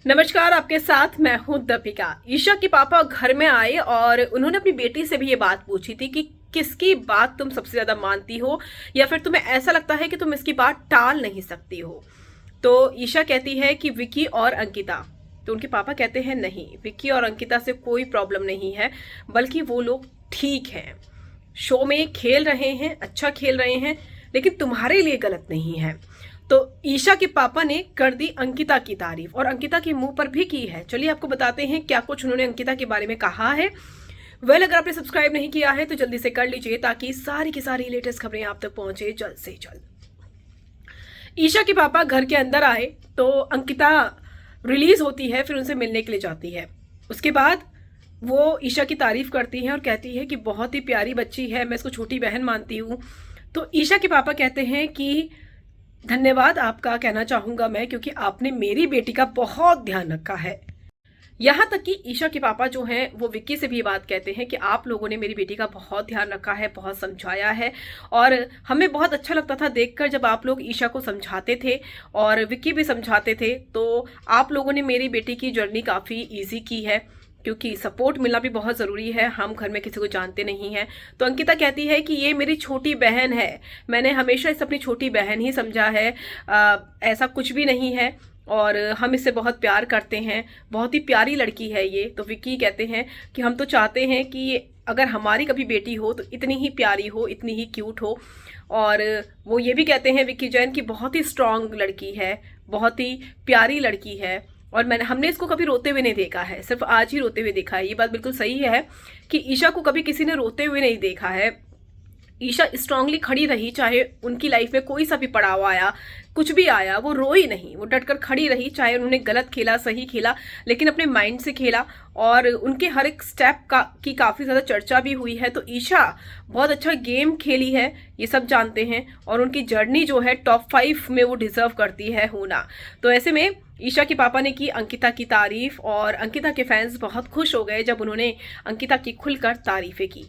नमस्कार, आपके साथ मैं हूं दीपिका। ईशा के पापा घर में आए और उन्होंने अपनी बेटी से भी ये बात पूछी थी कि किसकी बात तुम सबसे ज्यादा मानती हो या फिर तुम्हें ऐसा लगता है कि तुम इसकी बात टाल नहीं सकती हो। तो ईशा कहती है कि विक्की और अंकिता। तो उनके पापा कहते हैं नहीं, विक्की और अंकिता से कोई प्रॉब्लम नहीं है, बल्कि वो लोग ठीक हैं, शो में खेल रहे हैं, अच्छा खेल रहे हैं, लेकिन तुम्हारे लिए गलत नहीं है। तो ईशा के पापा ने कर दी अंकिता की तारीफ और अंकिता के मुंह पर भी की है। चलिए आपको बताते हैं क्या कुछ उन्होंने अंकिता के बारे में कहा है। अगर आपने सब्सक्राइब नहीं किया है तो जल्दी से कर लीजिए ताकि सारी की सारी लेटेस्ट खबरें आप तक पहुंचे जल्द से जल्द। ईशा के पापा घर के अंदर आए तो अंकिता रिलीज होती है, फिर उनसे मिलने के लिए जाती है। उसके बाद वो ईशा की तारीफ करती है और कहती है कि बहुत ही प्यारी बच्ची है, मैं इसको छोटी बहन मानती हूँ। तो ईशा के पापा कहते हैं कि धन्यवाद आपका कहना चाहूंगा मैं, क्योंकि आपने मेरी बेटी का बहुत ध्यान रखा है। यहाँ तक कि ईशा के पापा जो हैं वो विक्की से भी ये बात कहते हैं कि आप लोगों ने मेरी बेटी का बहुत ध्यान रखा है, बहुत समझाया है और हमें बहुत अच्छा लगता था देखकर जब आप लोग ईशा को समझाते थे और विक्की भी समझाते थे। तो आप लोगों ने मेरी बेटी की जर्नी काफ़ी ईजी की है, क्योंकि सपोर्ट मिलना भी बहुत ज़रूरी है। हम घर में किसी को जानते नहीं हैं। तो अंकिता कहती है कि ये मेरी छोटी बहन है, मैंने हमेशा इसे अपनी छोटी बहन ही समझा है, ऐसा कुछ भी नहीं है और हम इससे बहुत प्यार करते हैं, बहुत ही प्यारी लड़की है ये। तो विक्की कहते हैं कि हम तो चाहते हैं कि अगर हमारी कभी बेटी हो तो इतनी ही प्यारी हो, इतनी ही क्यूट हो। और वो ये भी कहते हैं विक्की जैन की बहुत ही स्ट्रांग लड़की है, बहुत ही प्यारी लड़की है और हमने इसको कभी रोते हुए नहीं देखा है, सिर्फ आज ही रोते हुए देखा है। ये बात बिल्कुल सही है कि ईशा को कभी किसी ने रोते हुए नहीं देखा है। ईशा स्ट्रांगली खड़ी रही, चाहे उनकी लाइफ में कोई सा भी पड़ाव आया, कुछ भी आया, वो रोई नहीं, वो डटकर खड़ी रही। चाहे उन्होंने गलत खेला, सही खेला, लेकिन अपने माइंड से खेला और उनके हर एक स्टेप की काफ़ी ज़्यादा चर्चा भी हुई है। तो ईशा बहुत अच्छा गेम खेली है, ये सब जानते हैं और उनकी जर्नी जो है टॉप 5 में वो डिजर्व करती है होना। तो ऐसे में ईशा के पापा ने की अंकिता की तारीफ और अंकिता के फैंस बहुत खुश हो गए जब उन्होंने अंकिता की खुलकर तारीफें की।